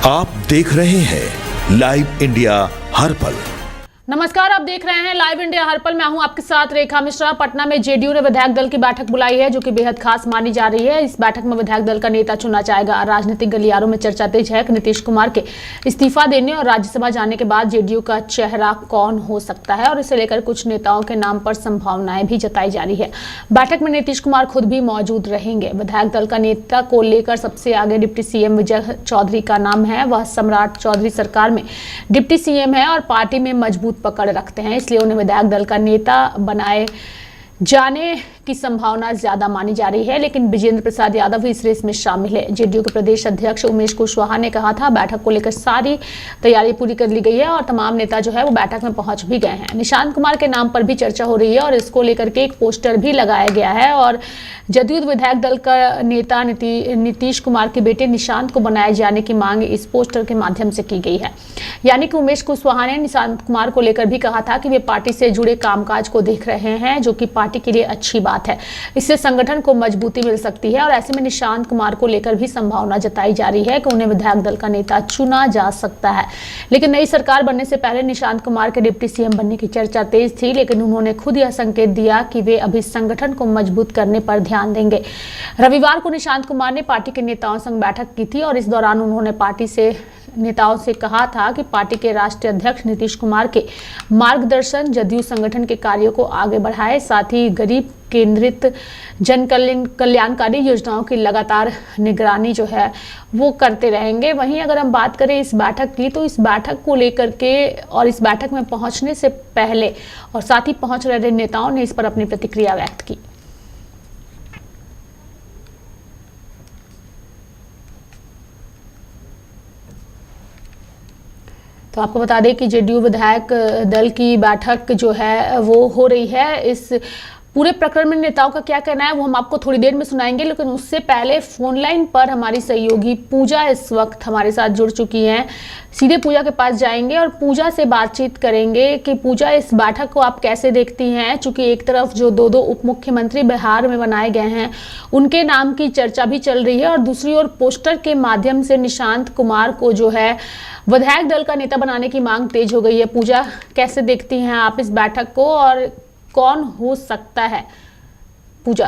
आप देख रहे हैं लाइव इंडिया हर पल। नमस्कार, आप देख रहे हैं लाइव इंडिया हर पल। मैं हूं आपके साथ रेखा मिश्रा। पटना में जेडीयू ने विधायक दल की बैठक बुलाई है, जो कि बेहद खास मानी जा रही है। इस बैठक में विधायक दल का नेता चुना जाएगा। राजनीतिक गलियारों में चर्चा तेज है कि नीतीश कुमार के इस्तीफा देने और राज्यसभा जाने के बाद जेडीयू का चेहरा कौन हो सकता है, और इसे लेकर कुछ नेताओं के नाम पर संभावनाएं भी जताई जा रही है। बैठक में नीतीश कुमार खुद भी मौजूद रहेंगे। विधायक दल का नेता को लेकर सबसे आगे डिप्टी सीएम विजय चौधरी का नाम है। वह सम्राट चौधरी सरकार में डिप्टी सीएम है और पार्टी में मजबूत पकड़ रखते हैं, इसलिए उन्हें विधायक दल का नेता बनाए जाने की संभावना ज्यादा मानी जा रही है। लेकिन विजेंद्र प्रसाद यादव भी इस रेस में शामिल है। जेडीयू के प्रदेश अध्यक्ष उमेश कुशवाहा ने कहा था, बैठक को लेकर सारी तैयारी पूरी कर ली गई है और तमाम नेता जो है वो बैठक में पहुंच भी गए हैं। निशांत कुमार के नाम पर भी चर्चा हो रही है और इसको लेकर के एक पोस्टर भी लगाया गया है और जदयू विधायक दल का नेता नीतीश कुमार के बेटे निशांत को बनाए जाने की मांग इस पोस्टर के माध्यम से की गई है। यानी कि उमेश कुशवाहा ने निशांत कुमार को लेकर भी कहा था कि वे पार्टी से जुड़े कामकाज को देख रहे हैं, जो कि पार्टी के लिए अच्छी बात है। इससे संगठन को मजबूती मिल सकती है और ऐसे में निशांत कुमार को लेकर भी संभावना जताई जा रही है कि उन्हें विधायक दल का नेता चुना जा सकता है। लेकिन नई सरकार बनने से पहले निशांत कुमार के डिप्टी सीएम बनने की चर्चा तेज थी, लेकिन उन्होंने खुद यह संकेत दिया कि वे अभी संगठन को मजबूत करने पर ध्यान देंगे। रविवार को निशांत कुमार ने पार्टी के नेताओं संग बैठक की थी और इस दौरान उन्होंने पार्टी से नेताओं से कहा था कि पार्टी के राष्ट्रीय अध्यक्ष नीतीश कुमार के मार्गदर्शन जदयू संगठन के कार्यों को आगे बढ़ाए, साथ ही गरीब केंद्रित जन कल्याणकारी योजनाओं की लगातार निगरानी जो है वो करते रहेंगे। वहीं अगर हम बात करें इस बैठक की, तो इस बैठक को लेकर के और इस बैठक में पहुंचने से पहले और साथ ही पहुंच रहे नेताओं ने इस पर अपनी प्रतिक्रिया व्यक्त की। तो आपको बता दें कि जेडीयू विधायक दल की बैठक जो है वो हो रही है। इस पूरे प्रकरण में नेताओं का क्या कहना है वो हम आपको थोड़ी देर में सुनाएंगे, लेकिन उससे पहले फोन लाइन पर हमारी सहयोगी पूजा इस वक्त हमारे साथ जुड़ चुकी हैं। सीधे पूजा के पास जाएंगे और पूजा से बातचीत करेंगे कि पूजा, इस बैठक को आप कैसे देखती हैं? चूंकि एक तरफ जो दो उप मुख्यमंत्री बिहार में बनाए गए हैं उनके नाम की चर्चा भी चल रही है और दूसरी ओर पोस्टर के माध्यम से निशांत कुमार को जो है विधायक दल का नेता बनाने की मांग तेज हो गई है। पूजा, कैसे देखती हैं आप इस बैठक को और कौन हो सकता है? पूजा,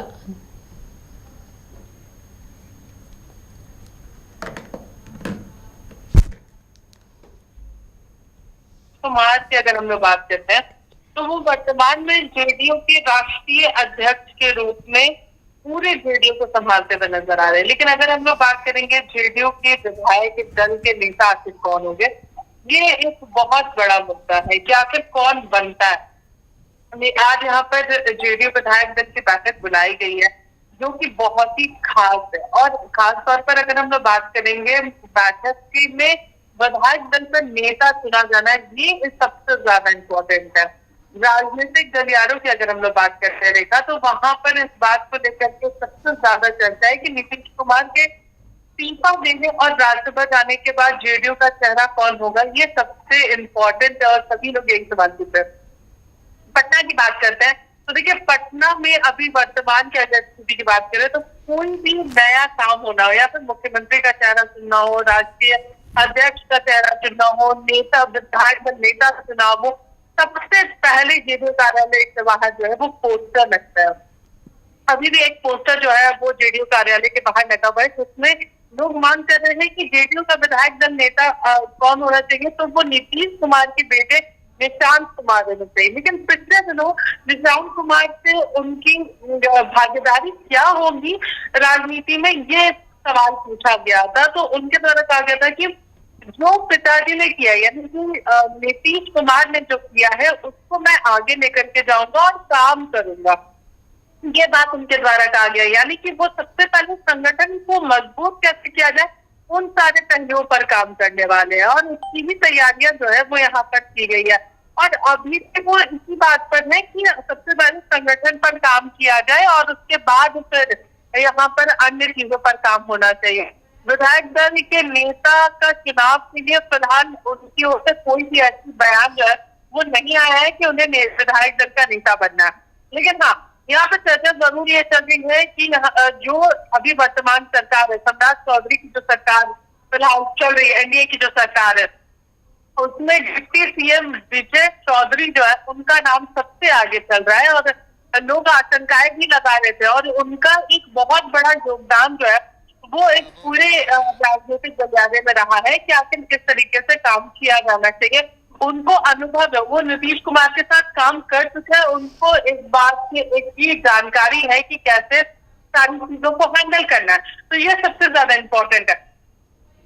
कुमार की अगर हम लोग बात करते हैं तो वो वर्तमान में जेडीयू के राष्ट्रीय अध्यक्ष के रूप में पूरे जेडीयू को संभालते हुए नजर आ रहे हैं। लेकिन अगर हम लोग बात करेंगे जेडीयू के विधायक दल के नेता आखिर कौन होंगे, ये एक बहुत बड़ा मुद्दा है कि आखिर कौन बनता है। आज यहाँ पर जेडीयू विधायक दल की बैठक बुलाई गई है, जो कि बहुत ही खास है। और खास तौर पर अगर हम लोग बात करेंगे बैठक में विधायक दल का नेता चुना जाना, ये सबसे ज्यादा इम्पोर्टेंट है। राजनीतिक गलियारों की अगर हम लोग बात करते हैं रेखा, तो वहां पर इस बात को लेकर के सबसे ज्यादा चर्चा है कि नीतीश कुमार के इस्तीफा देने और राज्यसभा जाने के बाद जेडीयू का चेहरा कौन होगा, ये सबसे इम्पोर्टेंट है और सभी लोग यही सवाल पूछते हैं। पटना की बात करते हैं तो देखिए, पटना में अभी वर्तमान की अगर स्थिति की बात करें तो कोई भी नया काम होना हो या फिर मुख्यमंत्री का चेहरा चुनना हो, राष्ट्रीय अध्यक्ष का चेहरा चुनना हो, नेता विधायक दल नेता का चुनाव हो, सबसे पहले जेडीयू कार्यालय के बाहर जो है वो पोस्टर लगता है। अभी भी एक पोस्टर जो है वो जेडीयू कार्यालय के बाहर लगा हुआ है, जिसमें लोग मांग कर रहे हैं कि जेडीयू का विधायक दल नेता कौन होना चाहिए, तो वो नीतीश कुमार के बेटे निशांत कुमार होना चाहिए। लेकिन पिछले दिनों निशांत कुमार से उनकी भागीदारी क्या होगी राजनीति में, ये सवाल पूछा गया था। तो उनके द्वारा कहा गया था कि जो पिताजी ने किया, यानी कि नीतीश कुमार ने जो किया है उसको मैं आगे लेकर के जाऊंगा और काम करूंगा, ये बात उनके द्वारा कहा गया। यानी कि वो सबसे पहले संगठन को मजबूत कैसे किया जाए उन सारे पहलुओं पर काम करने वाले हैं और उसकी भी तैयारियां जो है वो यहाँ पर की गई है। और अभी भी वो इसी बात पर है कि सबसे पहले संगठन पर काम किया जाए और उसके बाद फिर यहाँ पर अन्य चीजों पर काम होना चाहिए। विधायक दल के नेता का चुनाव के लिए फिलहाल उनकी ओर से कोई भी ऐसी बयान जो है वो नहीं आया है कि उन्हें विधायक दल का नेता बनना है। लेकिन हाँ, यहाँ पे चर्चा जरूर ये चल रही है कि जो अभी वर्तमान सरकार है, सम्राट चौधरी की जो सरकार फिलहाल चल रही है एनडीए की जो सरकार है, उसमें डिप्टी सीएम विजय चौधरी जो है उनका नाम सबसे आगे चल रहा है और लोग आशंकाएं भी लगा रहे थे और उनका एक बहुत बड़ा योगदान जो है वो एक पूरे राजनीतिक गलियारे में रहा है कि आखिर किस तरीके से काम किया जाना चाहिए। उनको अनुभव है, वो नीतीश कुमार के साथ काम कर चुके हैं, उनको इस बात की एक ही जानकारी है कि कैसे सारी चीजों को हैंडल करना है, तो ये सबसे ज्यादा इम्पोर्टेंट है।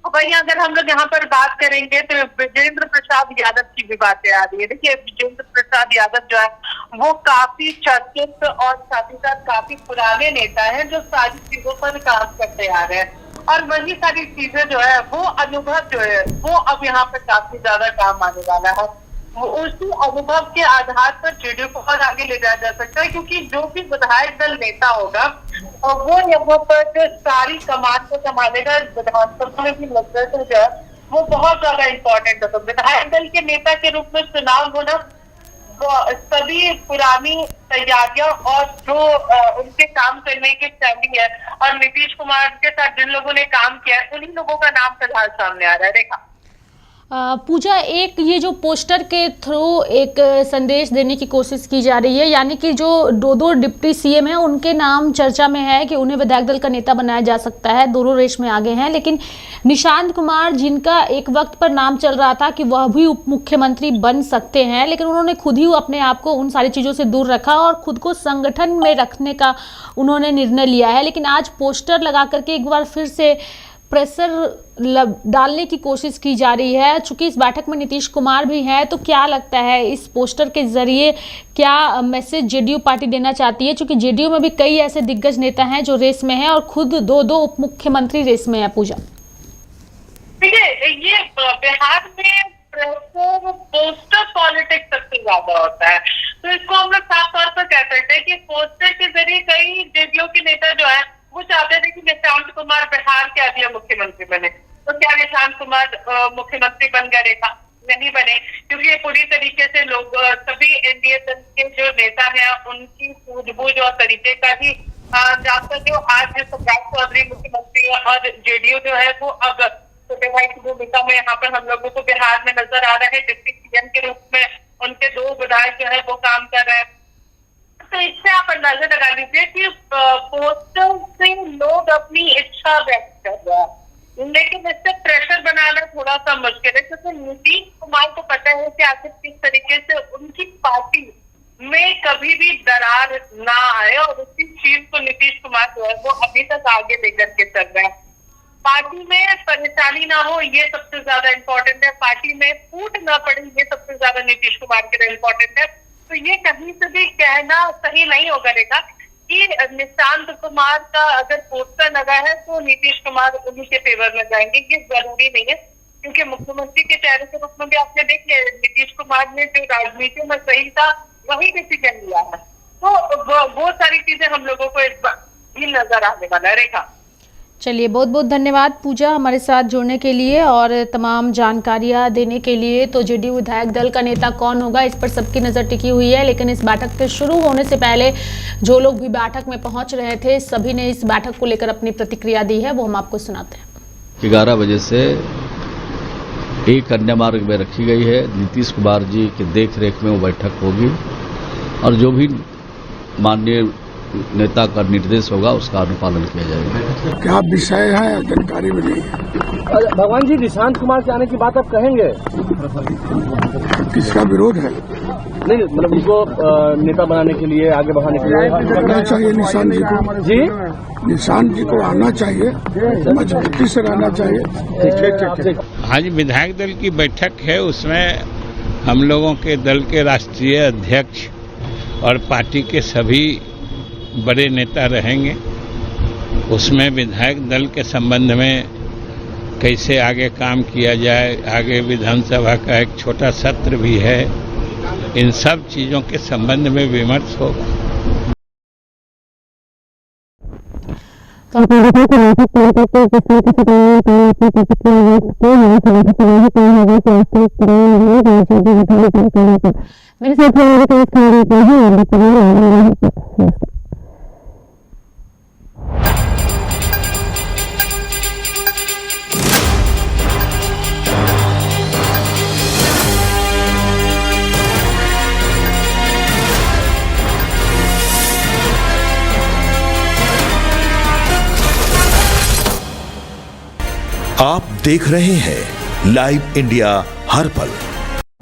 वहीं अगर हम लोग यहाँ पर बात करेंगे तो विजेंद्र प्रसाद यादव की भी बातें आ रही है। देखिए विजेंद्र प्रसाद यादव जो है वो काफी चर्चित और साथ ही साथ काफी पुराने नेता हैं जो सारी चीजों पर काम करते आ रहे हैं और वही सारी चीजें जो है वो अनुभव जो है वो अब यहाँ पर काफी ज्यादा काम आने वाला है। वो उसी अनुभव के आधार पर जेडीयू को और आगे ले जाया जा सकता है क्योंकि जो भी विधायक दल नेता होगा वो यहाँ पर जो सारी कमान को संभालेगा विधानसभा में भी नेतृत्व जो है वो बहुत ज्यादा इम्पोर्टेंट है। तो विधायक दल के नेता के रूप में चुनाव होना सभी पुरानी तैयारियां और जो उनके काम करने की शैली है और नीतीश कुमार के साथ जिन लोगों ने काम किया है उन्हीं लोगों का नाम फिलहाल सामने आ रहा है। रेखा पूजा, एक ये जो पोस्टर के थ्रू एक संदेश देने की कोशिश की जा रही है, यानी कि जो दो डिप्टी सीएम हैं उनके नाम चर्चा में है कि उन्हें विधायक दल का नेता बनाया जा सकता है, दोनों रेस में आगे हैं, लेकिन निशांत कुमार जिनका एक वक्त पर नाम चल रहा था कि वह भी उप मुख्यमंत्री बन सकते हैं, लेकिन उन्होंने खुद ही अपने आप को उन सारी चीज़ों से दूर रखा और खुद को संगठन में रखने का उन्होंने निर्णय लिया है। लेकिन आज पोस्टर लगा करके एक बार फिर से प्रेशर डालने की कोशिश की जा रही है। चूंकि इस बैठक में नीतीश कुमार भी हैं, तो क्या लगता है इस पोस्टर के जरिए क्या मैसेज जेडीयू पार्टी देना चाहती है? चूंकि जेडीयू में भी कई ऐसे दिग्गज नेता हैं जो रेस में हैं और खुद दो उप मुख्यमंत्री रेस में है। पूजा, देखिए ये बिहार में पोस्टर पॉलिटिक्स सबसे ज्यादा होता है, तो इसको हम लोग साफ तौर पर कह सकते हैं कि पोस्टर के जरिए कई जेडीयू के नेता जो है वो चाहते थे कि निशांत कुमार बिहार के अगले मुख्यमंत्री बने। तो क्या निशांत कुमार मुख्यमंत्री बन गए? रेखा, नहीं बने, क्योंकि ये पूरी तरीके से लोग सभी एनडीए दल के जो नेता हैं उनकी सूझबूझ और तरीके का ही जाकर जो आज सम्राट चौधरी मुख्यमंत्री है और जेडीयू जो है वो अब छोटे भाई की भूमिका में यहाँ पर हम लोगों को बिहार में नजर आ रहा है। डिप्टी सीएम के रूप में उनके दो विधायक जो है वो काम कर रहे हैं। तो इससे आप अंदाजा लगा लीजिए कि पोस्टर से लोग अपनी इच्छा व्यक्त कर रहे हैं, लेकिन इससे प्रेशर बनाना थोड़ा सा मुश्किल है क्योंकि नीतीश कुमार को पता है कि आखिर किस तरीके से उनकी पार्टी में कभी भी दरार ना आए और उसी चीज को नीतीश कुमार जो है वो अभी तक आगे लेकर के चल रहे हैं। पार्टी में परेशानी ना हो ये सबसे ज्यादा इम्पोर्टेंट है, पार्टी में फूट ना पड़े ये सबसे ज्यादा नीतीश कुमार के लिए इम्पोर्टेंट है। तो ये कहीं से भी कहना सही नहीं होगा रेखा कि निशांत कुमार का अगर पोस्टर लगा है तो नीतीश कुमार उन्हीं के फेवर में जाएंगे, ये जरूरी नहीं है क्योंकि मुख्यमंत्री के चेहरे के रूप में भी आपने देख लिया नीतीश कुमार ने जो राजनीति में सही था वही डिसीजन लिया है। तो वो सारी चीजें हम लोगों को इस बार भी नजर आने वाला है। रेखा, चलिए बहुत बहुत धन्यवाद पूजा हमारे साथ जुड़ने के लिए और तमाम जानकारियां देने के लिए। तो जेडीयू विधायक दल का नेता कौन होगा इस पर सबकी नज़र टिकी हुई है, लेकिन इस बैठक के शुरू होने से पहले जो लोग भी बैठक में पहुंच रहे थे सभी ने इस बैठक को लेकर अपनी प्रतिक्रिया दी है, वो हम आपको सुनाते हैं। 11 बजे से एक कन्या मार्ग में रखी गई है, नीतीश कुमार जी की देख रेख में वो बैठक होगी और जो भी माननीय नेता का निर्देश होगा उसका अनुपालन किया जाएगा। क्या विषय है जानकारी में नहीं है। भगवान जी, निशांत कुमार के आने की बात आप कहेंगे? किसका विरोध है? नहीं मतलब उनको नेता बनाने के लिए आगे बढ़ाने के लिए आना चाहिए निशांत जी को। जी, निशांत जी को आना चाहिए, मजबूती से रहना चाहिए। आज विधायक दल की बैठक है, उसमें हम लोगों के दल के राष्ट्रीय अध्यक्ष और पार्टी के सभी बड़े नेता रहेंगे। उसमें विधायक दल के संबंध में कैसे आगे काम किया जाए, आगे विधानसभा का एक छोटा सत्र भी है, इन सब चीज़ों के संबंध में विमर्श होगा। मेरे साथ आप देख रहे हैं लाइव इंडिया हर पल।